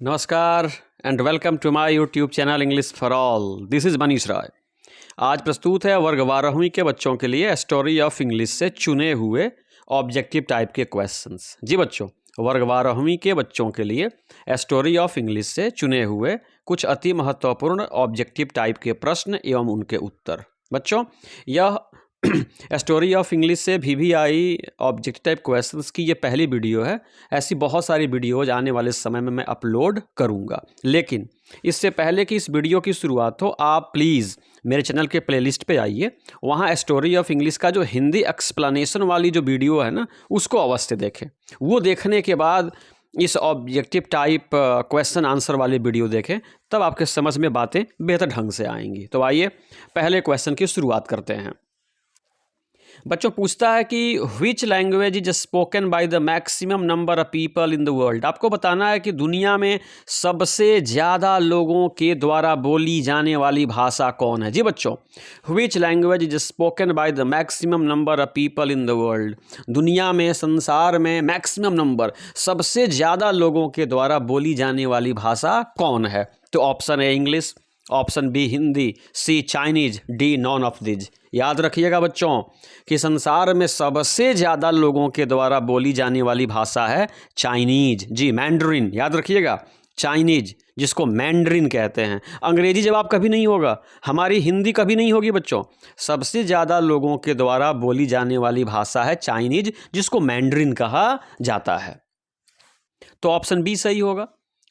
नमस्कार and welcome to my YouTube channel English for All. This is Manish Rai. आज प्रस्तुत है वर्ग 12वीं के बच्चों के लिए स्टोरी ऑफ इंग्लिश से चुने हुए ऑब्जेक्टिव टाइप के क्वेश्चंस। जी बच्चों, वर्ग 12वीं के बच्चों के लिए स्टोरी ऑफ इंग्लिश से चुने हुए कुछ अति महत्वपूर्ण ऑब्जेक्टिव टाइप के प्रश्न एवं उनके उत्तर। बच्चों, यह स्टोरी ऑफ इंग्लिश से VVI ऑब्जेक्टिव टाइप क्वेश्चंस की ये पहली वीडियो है। ऐसी बहुत सारी वीडियोज आने वाले समय में मैं अपलोड करूंगा, लेकिन इससे पहले कि इस वीडियो की शुरुआत हो, आप प्लीज़ मेरे चैनल के प्लेलिस्ट पे आइए। वहाँ स्टोरी ऑफ इंग्लिश का जो हिंदी एक्सप्लेनेशन वाली जो वीडियो है ना, उसको अवश्य देखें। वो देखने के बाद इस ऑब्जेक्टिव टाइप क्वेश्चन आंसर वाली वीडियो देखें, तब आपके समझ में बातें बेहतर ढंग से आएंगी। तो आइए पहले क्वेश्चन की शुरुआत करते हैं। बच्चों, पूछता है कि which language is spoken by the maximum number of people in the world. आपको बताना है कि दुनिया में सबसे ज़्यादा लोगों के द्वारा बोली जाने वाली भाषा कौन है। जी बच्चों, which language is spoken by the maximum number of people in the world. दुनिया में, संसार में मैक्सिमम नंबर, सबसे ज़्यादा लोगों के द्वारा बोली जाने वाली भाषा कौन है। तो option A English, option B Hindi, C Chinese, D none of these. याद रखिएगा बच्चों कि संसार में सबसे ज़्यादा लोगों के द्वारा बोली जाने वाली भाषा है चाइनीज। जी, मैंड्रिन। याद रखिएगा, चाइनीज जिसको मैंड्रिन कहते हैं। अंग्रेजी जवाब कभी नहीं होगा, हमारी हिंदी कभी नहीं होगी बच्चों। सबसे ज़्यादा लोगों के द्वारा बोली जाने वाली भाषा है चाइनीज, जिसको मैंड्रिन कहा जाता है। तो ऑप्शन बी सही होगा।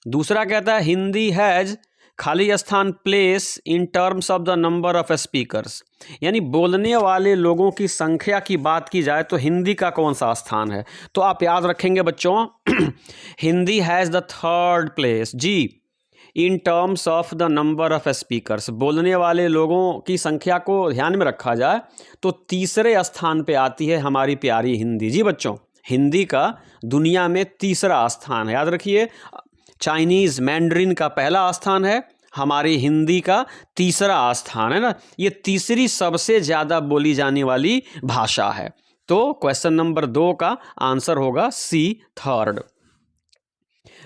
दूसरा कहता है हिंदी हैज़ खाली स्थान place in terms of the number of speakers. यानी बोलने वाले लोगों की संख्या की बात की जाए तो हिंदी का कौन सा स्थान है। तो आप याद रखेंगे बच्चों Hindi has the third place. जी, in terms of the number of speakers, बोलने वाले लोगों की संख्या को ध्यान में रखा जाए तो तीसरे स्थान पे आती है हमारी प्यारी हिंदी। जी बच्चों, हिंदी का दुनिया में तीसरा स्थान है। याद रखिए, चाइनीज़ मैंड्रिन का पहला स्थान है, हमारी हिंदी का तीसरा स्थान है ना। ये तीसरी सबसे ज़्यादा बोली जाने वाली भाषा है। तो क्वेश्चन नंबर 2 का आंसर होगा सी, थर्ड।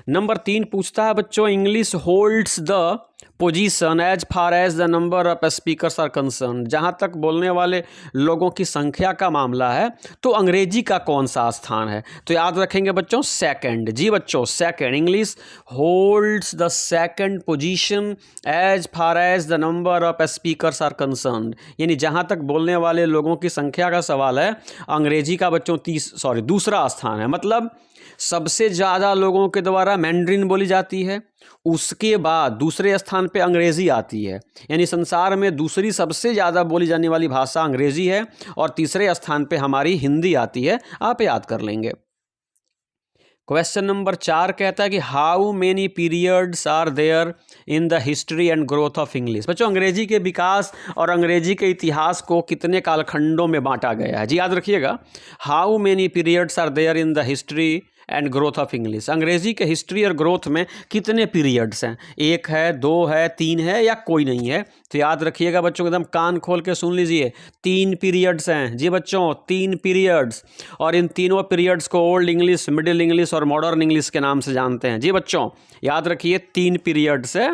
नंबर 3 पूछता है बच्चों, English holds the position as far as the number of speakers are concern. जहाँ तक बोलने वाले लोगों की संख्या का मामला है तो अंग्रेजी का कौन सा स्थान है। तो याद रखेंगे बच्चों, सेकंड। जी बच्चों, second. English holds the second position as far as the number of speakers are concern. यानी जहाँ तक बोलने वाले लोगों की संख्या का सवाल है, अंग्रेजी का बच्चों दूसरा स्थान है। मतलब सबसे ज़्यादा लोगों के द्वारा मैंड्रिन बोली जाती है, उसके बाद दूसरे स्थान पे अंग्रेज़ी आती है। यानी संसार में दूसरी सबसे ज़्यादा बोली जाने वाली भाषा अंग्रेज़ी है और तीसरे स्थान पे हमारी हिंदी आती है। आप याद कर लेंगे। क्वेश्चन नंबर 4 कहता है कि how many periods are there in the history and growth of English. बच्चों, अंग्रेजी के विकास और अंग्रेजी के इतिहास को कितने कालखंडों में बांटा गया है। जी याद रखिएगा, how many periods are there in the history and growth of English. अंग्रेजी के हिस्ट्री और ग्रोथ में कितने पीरियड्स हैं, 1 है, 2 है, 3 है या कोई नहीं है। तो याद रखिएगा बच्चों, एकदम कान खोल के सुन लीजिए, 3 पीरियड्स हैं। जी बच्चों, 3 पीरियड्स, और इन तीनों पीरियड्स को ओल्ड इंग्लिश, मिडिल इंग्लिश और मॉडर्न इंग्लिश के नाम से जानते हैं। जी बच्चों, याद रखिए 3 पीरियड्स है,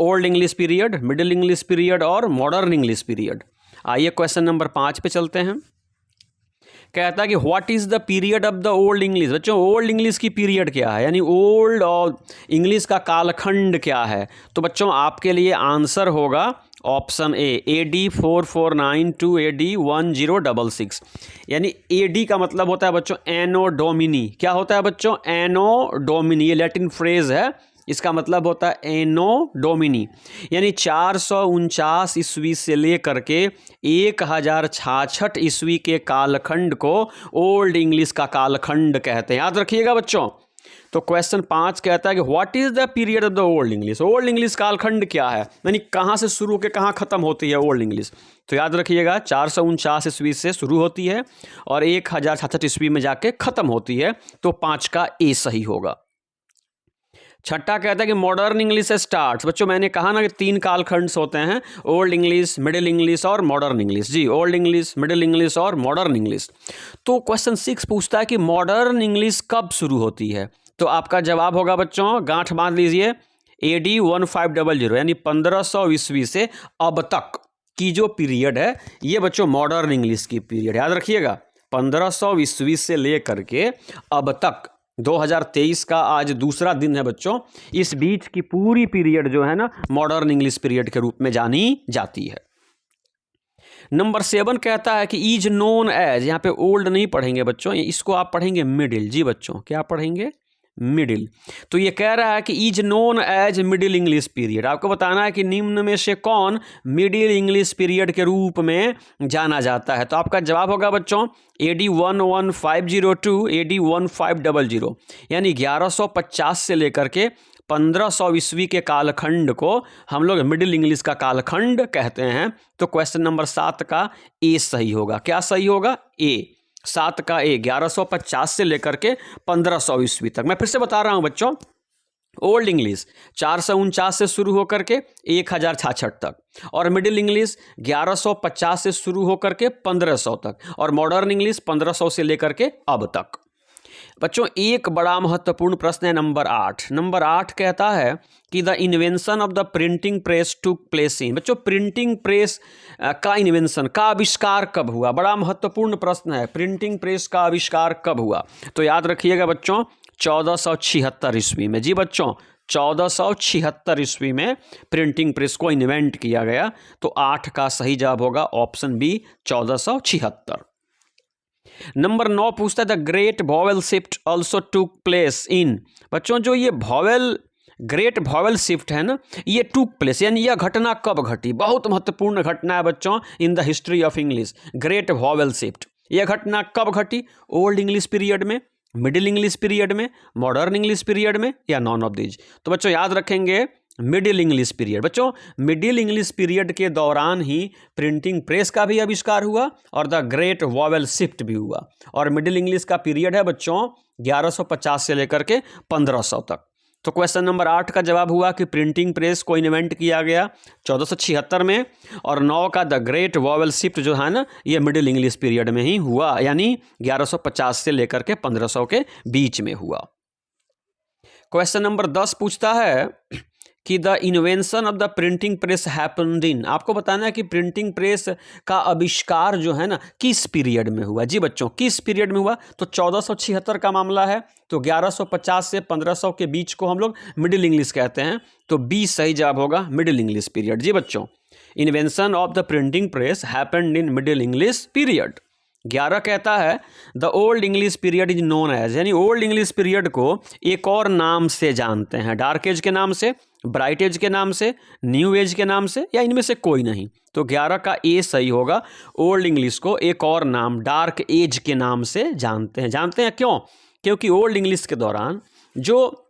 old English period, middle English period और मॉडर्न इंग्लिश पीरियड। आइए क्वेश्चन नंबर 5 पे चलते हैं। कहता है कि what is the period of the Old English. बच्चों, ओल्ड इंग्लिश की पीरियड क्या है, यानी ओल्ड और इंग्लिश का कालखंड क्या है। तो बच्चों, आपके लिए आंसर होगा option A, AD 449 to AD 1066। यानी AD का मतलब होता है बच्चों एनो डोमिनी। क्या होता है बच्चों? एनो डोमिनी। ये लैटिन फ्रेज है, इसका मतलब होता है एनो डोमिनी। यानी 449 ईस्वी से लेकर के 1066 ईस्वी के कालखंड को ओल्ड इंग्लिश का कालखंड कहते हैं। याद रखिएगा बच्चों। तो क्वेश्चन 5 कहता है कि what is the period of the Old English. Old English कालखंड क्या है, यानी कहाँ से शुरू के कहाँ ख़त्म होती है ओल्ड इंग्लिश। तो याद रखिएगा 449 ईस्वी से शुरू होती है और 1066 ईस्वी में जाके ख़त्म होती है। तो 5 का ए सही होगा। छठा कहता है कि मॉडर्न इंग्लिश स्टार्ट्स। बच्चों, मैंने कहा ना कि 3 कालखंड होते हैं, ओल्ड इंग्लिश, मिडिल इंग्लिश और मॉडर्न इंग्लिश। जी, ओल्ड इंग्लिश, मिडिल इंग्लिश और मॉडर्न इंग्लिश। तो क्वेश्चन 6 पूछता है कि मॉडर्न इंग्लिश कब शुरू होती है। तो आपका जवाब होगा बच्चों, गांठ बांध लीजिए, AD 1500 यानी 1500 ईस्वी से अब तक की जो पीरियड है ये बच्चों मॉडर्न इंग्लिश की पीरियड, याद रखिएगा 1500 ईस्वी से लेकर के अब तक 2023 का आज दूसरा दिन है बच्चों, इस बीच की पूरी पीरियड जो है ना मॉडर्न इंग्लिश पीरियड के रूप में जानी जाती है। नंबर 7 कहता है कि इज नोन एज, यहाँ पे ओल्ड नहीं पढ़ेंगे बच्चों, इसको आप पढ़ेंगे मिडिल। जी बच्चों, क्या पढ़ेंगे? मिडिल। तो ये कह रहा है कि is known as middle English period. आपको बताना है कि निम्न में से कौन मिडिल इंग्लिश पीरियड के रूप में जाना जाता है। तो आपका जवाब होगा बच्चों AD 11502 टू AD 1500, यानी 1150 से लेकर के 1500 ईस्वी के कालखंड को हम लोग मिडिल इंग्लिश का कालखंड कहते हैं। तो क्वेश्चन नंबर 7 का ए सही होगा। क्या सही होगा? ए। 7 का ए, 1150 से लेकर के 1500 ईस्वी तक। मैं फिर से बता रहा हूं बच्चों, ओल्ड इंग्लिश 449 से शुरू होकर के 1066 तक, और मिडिल इंग्लिश 1150 से शुरू होकर के 1500 तक, और मॉडर्न इंग्लिश 1500 से लेकर के अब तक। बच्चों एक बड़ा महत्वपूर्ण प्रश्न है नंबर 8। नंबर 8 कहता है कि the invention of the printing press took place in. बच्चों प्रिंटिंग प्रेस का इन्वेंशन, का आविष्कार कब हुआ? बड़ा महत्वपूर्ण प्रश्न है, प्रिंटिंग प्रेस का आविष्कार कब हुआ? तो याद रखिएगा बच्चों 1476 ईस्वी में। जी बच्चों 1476 ईस्वी में प्रिंटिंग प्रेस को इन्वेंट किया गया। तो 8 का सही जवाब होगा ऑप्शन बी 1476। नंबर 9 पूछता है the great vowel shift also took place in. बच्चों जो ये वॉवेल, ग्रेट वॉवेल शिफ्ट है ना, ये टुक प्लेस यानी यह घटना कब घटी? बहुत महत्वपूर्ण घटना है बच्चों इन the history of English. Great vowel shift, यह घटना कब घटी? ओल्ड इंग्लिश पीरियड में, मिडिल इंग्लिश पीरियड में, मॉडर्न इंग्लिश पीरियड में, या नॉन ऑफ दीज? तो बच्चों याद रखेंगे मिडिल इंग्लिश पीरियड। बच्चों मिडिल इंग्लिश पीरियड के दौरान ही प्रिंटिंग प्रेस का भी आविष्कार हुआ और द ग्रेट वॉवेल शिफ्ट भी हुआ। और मिडिल इंग्लिश का पीरियड है बच्चों 1150 से लेकर के 1500 तक। तो क्वेश्चन नंबर 8 का जवाब हुआ कि प्रिंटिंग प्रेस को इन्वेंट किया गया 1476 में, और 9 का द ग्रेट वॉवेल शिफ्ट जो है ना ये मिडिल इंग्लिश पीरियड में ही हुआ, यानी 1150 से लेकर के 1500 के बीच में हुआ। क्वेश्चन नंबर 10 पूछता है कि the invention of the printing press happened इन। आपको बताना है कि प्रिंटिंग प्रेस का आविष्कार जो है ना किस पीरियड में हुआ। जी बच्चों किस पीरियड में हुआ? तो 1476 का मामला है, तो 1150 से 1500 के बीच को हम लोग मिडिल इंग्लिश कहते हैं। तो बी सही जवाब होगा, मिडिल इंग्लिश पीरियड। जी बच्चों invention of the printing press happened in Middle English period. 11 कहता है the Old English period is known as, यानी ओल्ड इंग्लिश पीरियड को एक और नाम से जानते हैं, डार्क एज के नाम से, ब्राइट एज के नाम से, न्यू एज के नाम से, या इनमें से कोई नहीं। तो 11 का ए सही होगा, ओल्ड इंग्लिश को एक और नाम डार्क एज के नाम से जानते हैं। जानते हैं क्यों? क्योंकि ओल्ड इंग्लिश के दौरान जो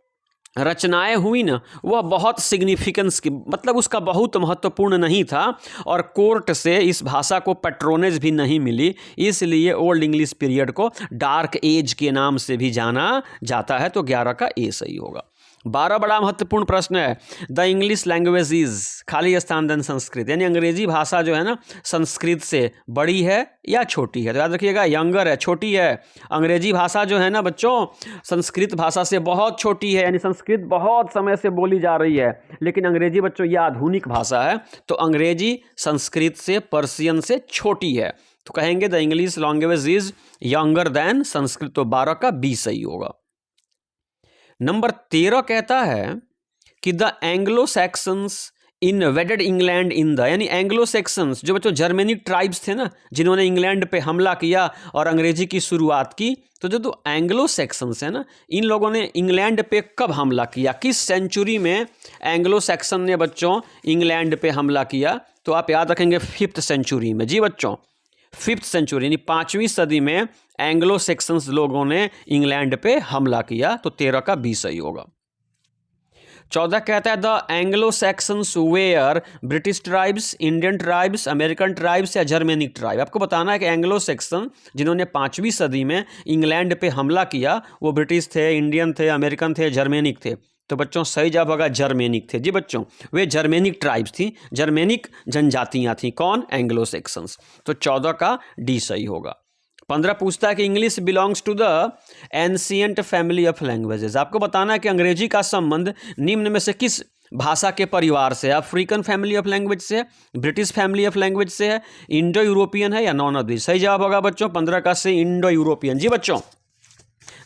रचनाएं हुई ना वह बहुत सिग्निफिकेंस की, मतलब उसका बहुत महत्वपूर्ण नहीं था, और कोर्ट से इस भाषा को पैट्रोनेज भी नहीं मिली, इसलिए ओल्ड इंग्लिश पीरियड को डार्क एज के नाम से भी जाना जाता है। तो 11 का ए सही होगा। 12 बड़ा महत्वपूर्ण प्रश्न है द इंग्लिश लैंग्वेज इज, खाली स्थान देन संस्कृत, यानी अंग्रेजी भाषा जो है ना संस्कृत से बड़ी है या छोटी है? तो याद रखिएगा यंगर है, छोटी है। अंग्रेजी भाषा जो है ना बच्चों संस्कृत भाषा से बहुत छोटी है, यानी संस्कृत बहुत समय से बोली जा रही है, लेकिन अंग्रेजी बच्चों यह आधुनिक भाषा है, तो अंग्रेजी संस्कृत से, पर्शियन से छोटी है। तो कहेंगे the English language is younger than Sanskrit. तो 12 का बी सही होगा। नंबर 13 कहता है कि the Anglo Saxons invaded England in the, यानी एंग्लो सैक्सन्स जो बच्चों जर्मेनिक ट्राइब्स थे ना जिन्होंने इंग्लैंड पे हमला किया और अंग्रेजी की शुरुआत की, तो जो एंग्लो सैक्सन्स है ना इन लोगों ने इंग्लैंड पे कब हमला किया? किस सेंचुरी में एंग्लो सैक्सन ने बच्चों इंग्लैंड पे हमला किया? तो आप याद रखेंगे 5th सेंचुरी में। जी बच्चों 5th सेंचुरी यानी 5वीं सदी में एंग्लो सेक्शंस लोगों ने इंग्लैंड पे हमला किया। तो 13 का बी सही होगा। 14 कहता है the Anglo Saxons were British tribes, Indian tribes, American tribes या जर्मेनिक ट्राइब। आपको बताना है कि एंग्लो सैक्सन जिन्होंने 5वीं सदी में इंग्लैंड पे हमला किया वो ब्रिटिश थे, इंडियन थे, अमेरिकन थे, जर्मेनिक थे। तो बच्चों सही जवाब होगा जर्मेनिक थे। जी बच्चों वे जर्मेनिक ट्राइब्स थी, जर्मेनिक जनजातियां थी। कौन? Anglo Saxons. तो 14 का डी सही होगा। 15 पूछता है कि English belongs to the ancient family of languages. आपको बताना है कि अंग्रेजी का संबंध निम्न में से किस भाषा के परिवार से है। अफ्रीकन फैमिली ऑफ लैंग्वेज से है, ब्रिटिश फैमिली ऑफ लैंग्वेज से है, इंडो यूरोपियन है या नॉन ऑफ दिस। सही जवाब होगा बच्चों 15 का से इंडो यूरोपियन। जी बच्चों,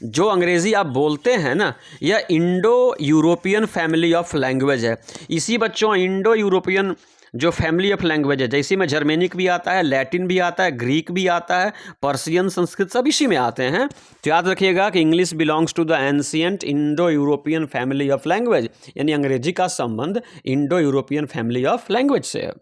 जो अंग्रेजी आप बोलते हैं ना, यह Indo European family of language है। इसी बच्चों इंडो यूरोपियन जो फैमिली ऑफ लैंग्वेज है, जैसे में जर्मेनिक भी आता है, लैटिन भी आता है, ग्रीक भी आता है, पर्शियन, संस्कृत, सब इसी में आते हैं। तो याद रखिएगा कि English belongs to the ancient Indo European family of language, यानी अंग्रेजी का संबंध Indo European family of language से है।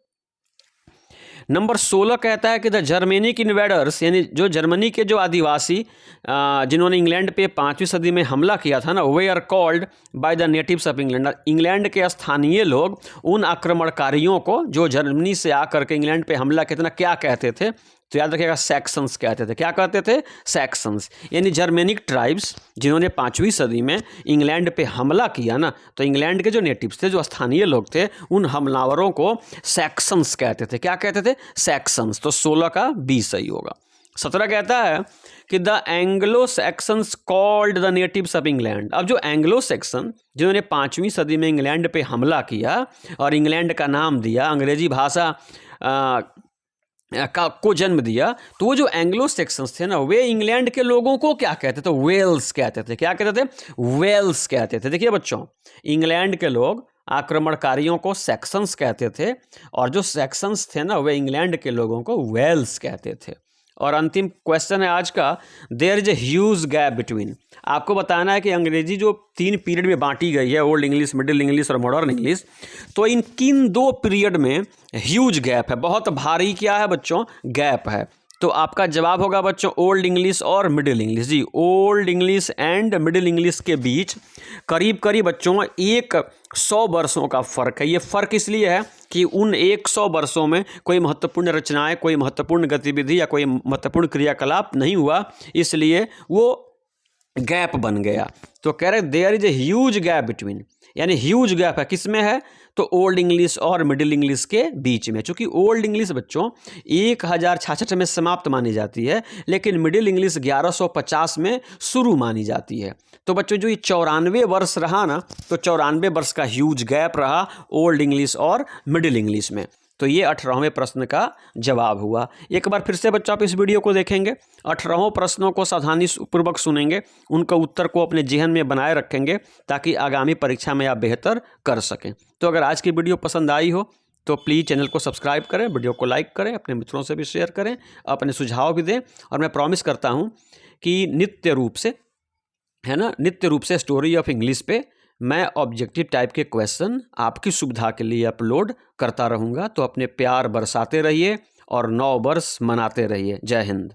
नंबर 16 कहता है कि द जर्मेनिक इन्वेडर्स, यानी जो जर्मनी के जो आदिवासी जिन्होंने इंग्लैंड पे 5वीं सदी में हमला किया था ना, वे are called by the natives of England. England के स्थानीय लोग उन आक्रमणकारियों को जो जर्मनी से आकर के इंग्लैंड पे हमला किया था ना, क्या कहते थे? तो याद रखिएगा सैक्सन्स कहते थे। क्या कहते थे? सैक्सन्स। यानी जर्मेनिक ट्राइब्स जिन्होंने 5वीं सदी में इंग्लैंड पे हमला किया ना, तो इंग्लैंड के जो नेटिव्स थे, जो स्थानीय लोग थे, उन हमलावरों को सैक्सन्स कहते थे। क्या कहते थे? सैक्सन्स। तो 16 का बी सही होगा। 17 कहता है कि the Anglo Saxons called the natives of England. अब जो एंग्लो सैक्सन जिन्होंने 5वीं सदी में इंग्लैंड पे हमला किया और इंग्लैंड का नाम दिया, अंग्रेजी भाषा को जन्म दिया, तो वो जो एंग्लो सेक्शंस थे ना, वे इंग्लैंड के लोगों को क्या कहते थे? वेल्स कहते थे। क्या कहते थे? वेल्स कहते थे। देखिए बच्चों, इंग्लैंड के लोग आक्रमणकारियों को सेक्शंस कहते थे और जो सेक्शंस थे ना, वे इंग्लैंड के लोगों को वेल्स कहते थे। और अंतिम क्वेश्चन है आज का, there is a huge gap between. आपको बताना है कि अंग्रेजी जो 3 पीरियड में बांटी गई है, ओल्ड इंग्लिश, मिडिल इंग्लिश और मॉडर्न इंग्लिश, तो इन किन 2 पीरियड में ह्यूज गैप है, बहुत भारी क्या है बच्चों? गैप है। तो आपका जवाब होगा बच्चों ओल्ड इंग्लिश और मिडिल इंग्लिश। जी, old English and middle English के बीच करीब करीब बच्चों 100 वर्षों का फ़र्क है। ये फ़र्क इसलिए है कि उन 100 वर्षों में कोई महत्वपूर्ण रचनाएं, कोई महत्वपूर्ण गतिविधि या कोई महत्वपूर्ण क्रियाकलाप नहीं हुआ, इसलिए वो गैप बन गया। तो कह रहे there is a huge gap between, यानी ह्यूज गैप है किस में है? तो ओल्ड इंग्लिश और मिडिल इंग्लिश के बीच में। चूंकि ओल्ड इंग्लिश बच्चों 1066 में समाप्त मानी जाती है, लेकिन मिडिल इंग्लिश 1150 में शुरू मानी जाती है। तो बच्चों जो ये 94 वर्ष रहा ना, तो 94 वर्ष का ह्यूज गैप रहा ओल्ड इंग्लिश और मिडिल इंग्लिश में। तो ये 18वें प्रश्न का जवाब हुआ। एक बार फिर से बच्चों आप इस वीडियो को देखेंगे, 18 प्रश्नों को सावधानी पूर्वक सुनेंगे, उनका उत्तर को अपने जेहन में बनाए रखेंगे ताकि आगामी परीक्षा में आप बेहतर कर सकें। तो अगर आज की वीडियो पसंद आई हो तो प्लीज़ चैनल को सब्सक्राइब करें, वीडियो को लाइक करें, अपने मित्रों से भी शेयर करें, अपने सुझाव भी दें। और मैं प्रॉमिस करता हूँ कि नित्य रूप से स्टोरी ऑफ इंग्लिश पे मैं ऑब्जेक्टिव टाइप के क्वेश्चन आपकी सुविधा के लिए अपलोड करता रहूँगा। तो अपने प्यार बरसाते रहिए और 9 वर्ष मनाते रहिए। जय हिंद।